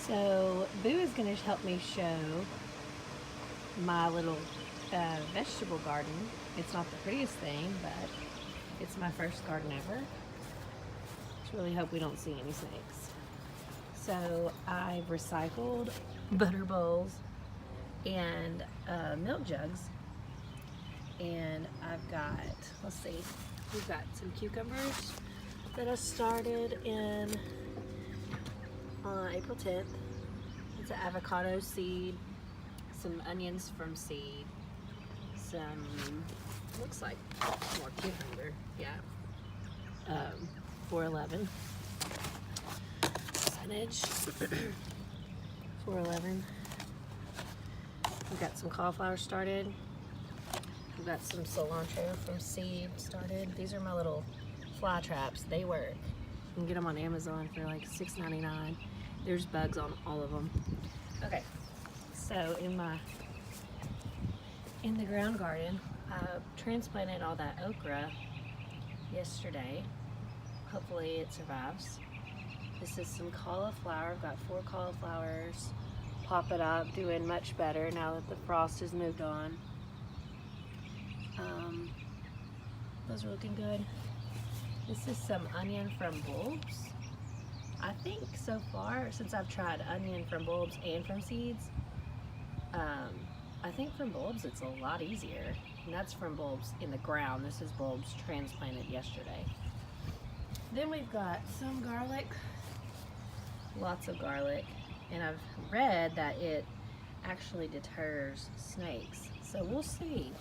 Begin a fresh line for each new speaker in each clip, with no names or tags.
So Boo is going to help me show my little vegetable garden. It's not the prettiest thing, but it's my first garden ever. Just really hope we don't see any snakes. So I've recycled butter bowls and milk jugs, and I've got, let's see, we've got some cucumbers that I started in on April 10th. It's an avocado seed, some onions from seed, some, looks like more cucumber, yeah, 411, spinach, 411. We've got some cauliflower started. We've got some cilantro from seed started. These are my little fly traps. They work. You can get them on Amazon for like $6.99. There's bugs on all of them. Okay, so in the ground garden, I transplanted all that okra yesterday. Hopefully it survives. This is some cauliflower. I've got 4 cauliflowers popping up, doing much better now that the frost has moved on. Those are looking good. This is some onion from bulbs. I think so far, since I've tried onion from bulbs and from seeds, I think from bulbs it's a lot easier. And that's from bulbs in the ground. This is bulbs transplanted yesterday. Then we've got some garlic, lots of garlic, and I've read that it actually deters snakes, so we'll see.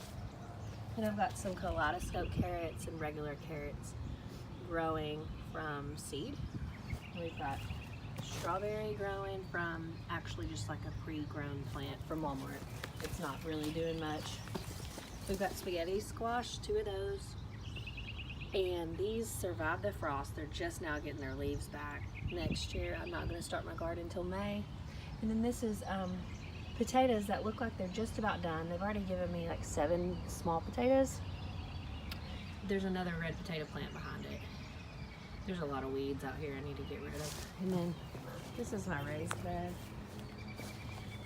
And I've got some kaleidoscope carrots and regular carrots growing from seed. And we've got strawberry growing from actually just like a pre-grown plant from Walmart. It's not really doing much. We've got spaghetti squash, 2 of those. And these survived the frost. They're just now getting their leaves back. Next year, I'm not gonna start my garden until May. And then this is potatoes that look like they're just about done. They've already given me like 7 small potatoes. There's another red potato plant behind it. There's a lot of weeds out here I need to get rid of. And then this is my raised bed.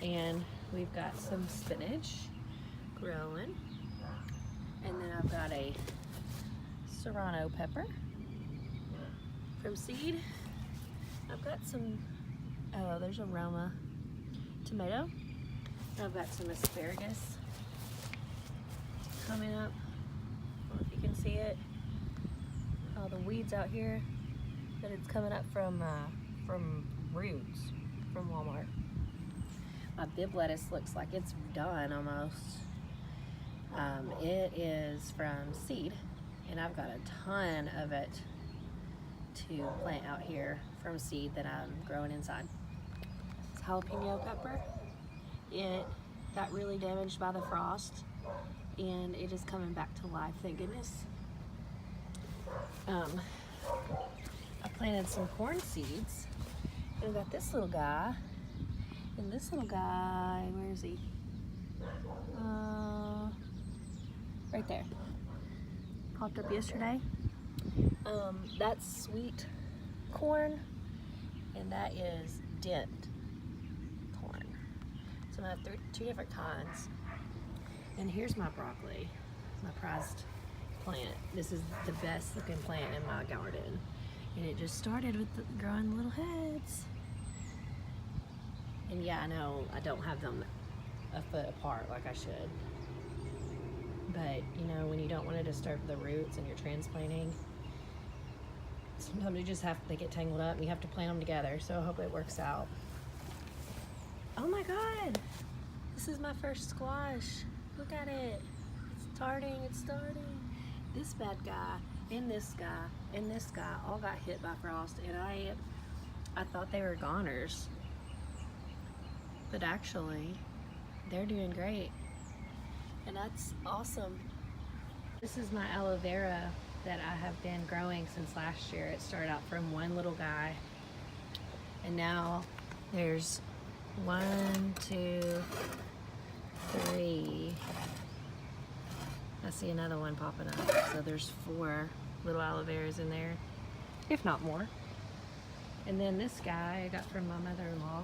And we've got some spinach growing. And then I've got a serrano pepper from seed. I've got some, oh, there's a Roma tomato. I've got some asparagus coming up. I don't know if you can see it. All the weeds out here, but it's coming up from roots from Walmart. My bib lettuce looks like it's done almost. It is from seed, and I've got a ton of it to plant out here from seed that I'm growing inside. It's jalapeno pepper. It got really damaged by the frost, and it is coming back to life, thank goodness. I planted some corn seeds, and I got this little guy, and this little guy, where is he? Right there. Popped up yesterday. That's sweet corn, and that is dent corn. So I have 2 different kinds. And here's my broccoli, my prized plant. This is the best looking plant in my garden. And it just started with growing little heads. And yeah, I know I don't have them a foot apart like I should. But you know, when you don't want to disturb the roots and you're transplanting, sometimes you just they get tangled up and you have to plant them together. So I hope it works out. Oh my God, this is my first squash. Look at it, it's starting. This bad guy and this guy and this guy all got hit by frost, and I thought they were goners, but actually they're doing great, and that's awesome. This is my aloe vera that I have been growing since last year. It started out from one little guy, and now there's 1, 2, 3. I see another one popping up. So there's 4 little aloe veras in there, if not more. And then this guy I got from my mother-in-law.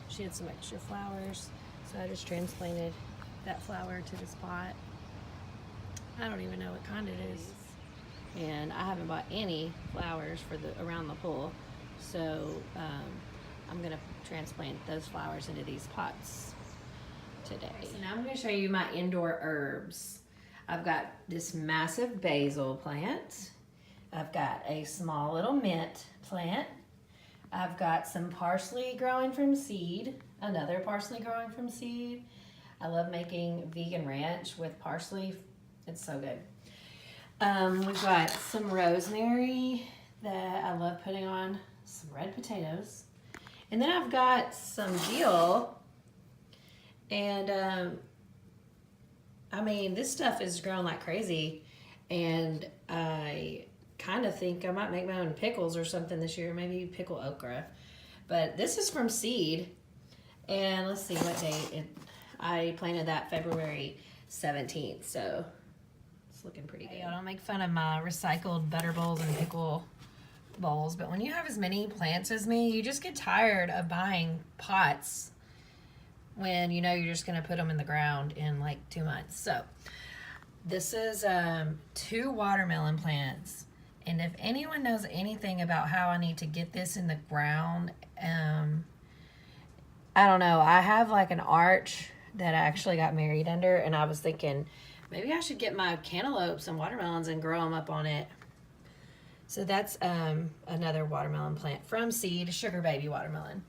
she had some extra flowers, so I just transplanted that flower to this pot. I don't even know what kind it is. And I haven't bought any flowers for the around the pool, so I'm gonna transplant those flowers into these pots today. So now I'm gonna show you my indoor herbs. I've got this massive basil plant. I've got a small little mint plant. I've got some parsley growing from seed, another parsley growing from seed. I love making vegan ranch with parsley. It's so good. We've got some rosemary that I love putting on some red potatoes. And then I've got some dill. And I mean, this stuff is growing like crazy. And I kind of think I might make my own pickles or something this year, maybe pickle okra. But this is from seed. And let's see what date. I planted that February 17th, so it's looking pretty good. I don't make fun of my recycled butter bowls and pickle bowls, but when you have as many plants as me, you just get tired of buying pots when you know you're just gonna put them in the ground in like 2 months. So this is 2 watermelon plants. And if anyone knows anything about how I need to get this in the ground, I don't know. I have like an arch that I actually got married under, and I was thinking maybe I should get my cantaloupes and watermelons and grow them up on it. So that's another watermelon plant from seed, sugar baby watermelon.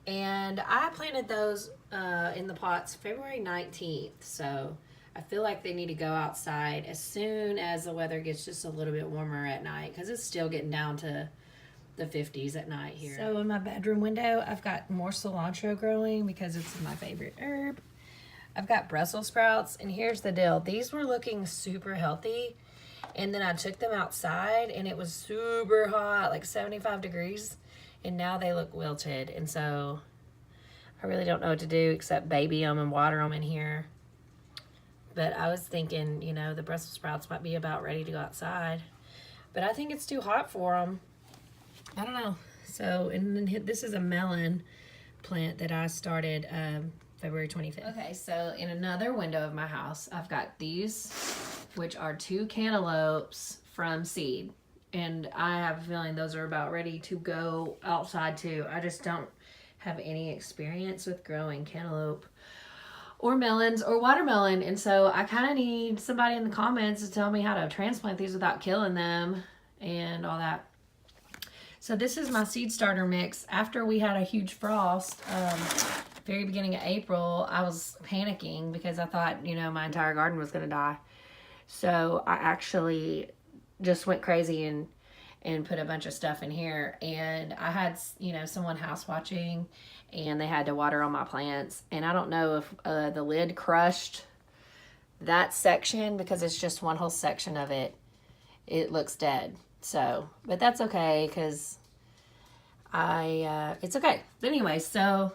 And I planted those in the pots February 19th. So I feel like they need to go outside as soon as the weather gets just a little bit warmer at night, because it's still getting down to the 50s at night here. So in my bedroom window, I've got more cilantro growing because it's my favorite herb. I've got Brussels sprouts, and here's the deal. These were looking super healthy, and then I took them outside, and it was super hot, like 75 degrees, and now they look wilted, and so I really don't know what to do except baby them and water them in here. But I was thinking, you know, the Brussels sprouts might be about ready to go outside, but I think it's too hot for them. I don't know. So, and then this is a melon plant that I started February 25th. Okay, so in another window of my house, I've got these, which are 2 cantaloupes from seed. And I have a feeling those are about ready to go outside too. I just don't have any experience with growing cantaloupe or melons or watermelon. And so I kind of need somebody in the comments to tell me how to transplant these without killing them and all that. So this is my seed starter mix. After we had a huge frost, very beginning of April, I was panicking because I thought, you know, my entire garden was going to die. So I actually just went crazy and put a bunch of stuff in here. And I had, you know, someone house watching, and they had to water all my plants. And I don't know if the lid crushed that section, because it's just one whole section of it. It looks dead. So, but that's okay, because it's okay. But anyway, so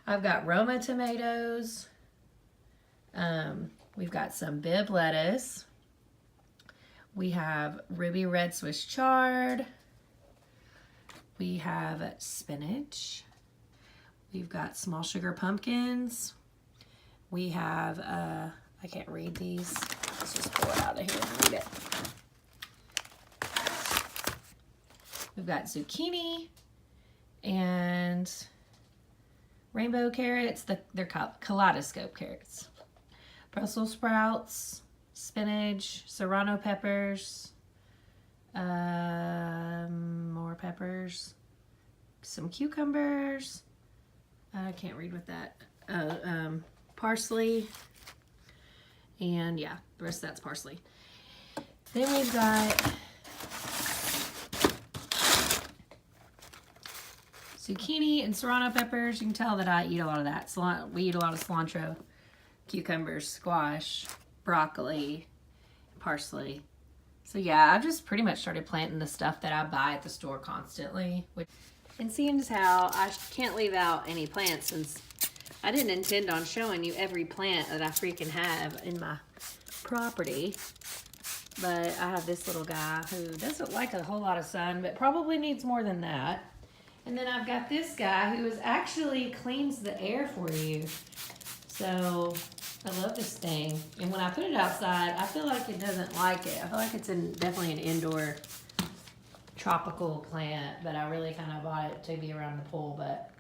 I've got Roma tomatoes. We've got some Bibb lettuce. We have Ruby Red Swiss chard. We have spinach. We've got small sugar pumpkins. We have, I can't read these. Let's just pull it out of here and read it. We've got zucchini and rainbow carrots. They're kaleidoscope carrots. Brussels sprouts, spinach, serrano peppers, more peppers, some cucumbers. I can't read what that. Parsley, and yeah, the rest of that's parsley. Then we've got zucchini and serrano peppers. You can tell that I eat a lot of that. We eat a lot of cilantro, cucumbers, squash, broccoli, parsley. So yeah, I've just pretty much started planting the stuff that I buy at the store constantly. And seeing as how I can't leave out any plants, since I didn't intend on showing you every plant that I freaking have in my property. But I have this little guy who doesn't like a whole lot of sun, but probably needs more than that. And then I've got this guy who actually cleans the air for you. So I love this thing. And when I put it outside, I feel like it doesn't like it. I feel like it's definitely an indoor tropical plant, but I really kind of bought it to be around the pool. But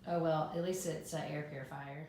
oh well, at least it's an air purifier.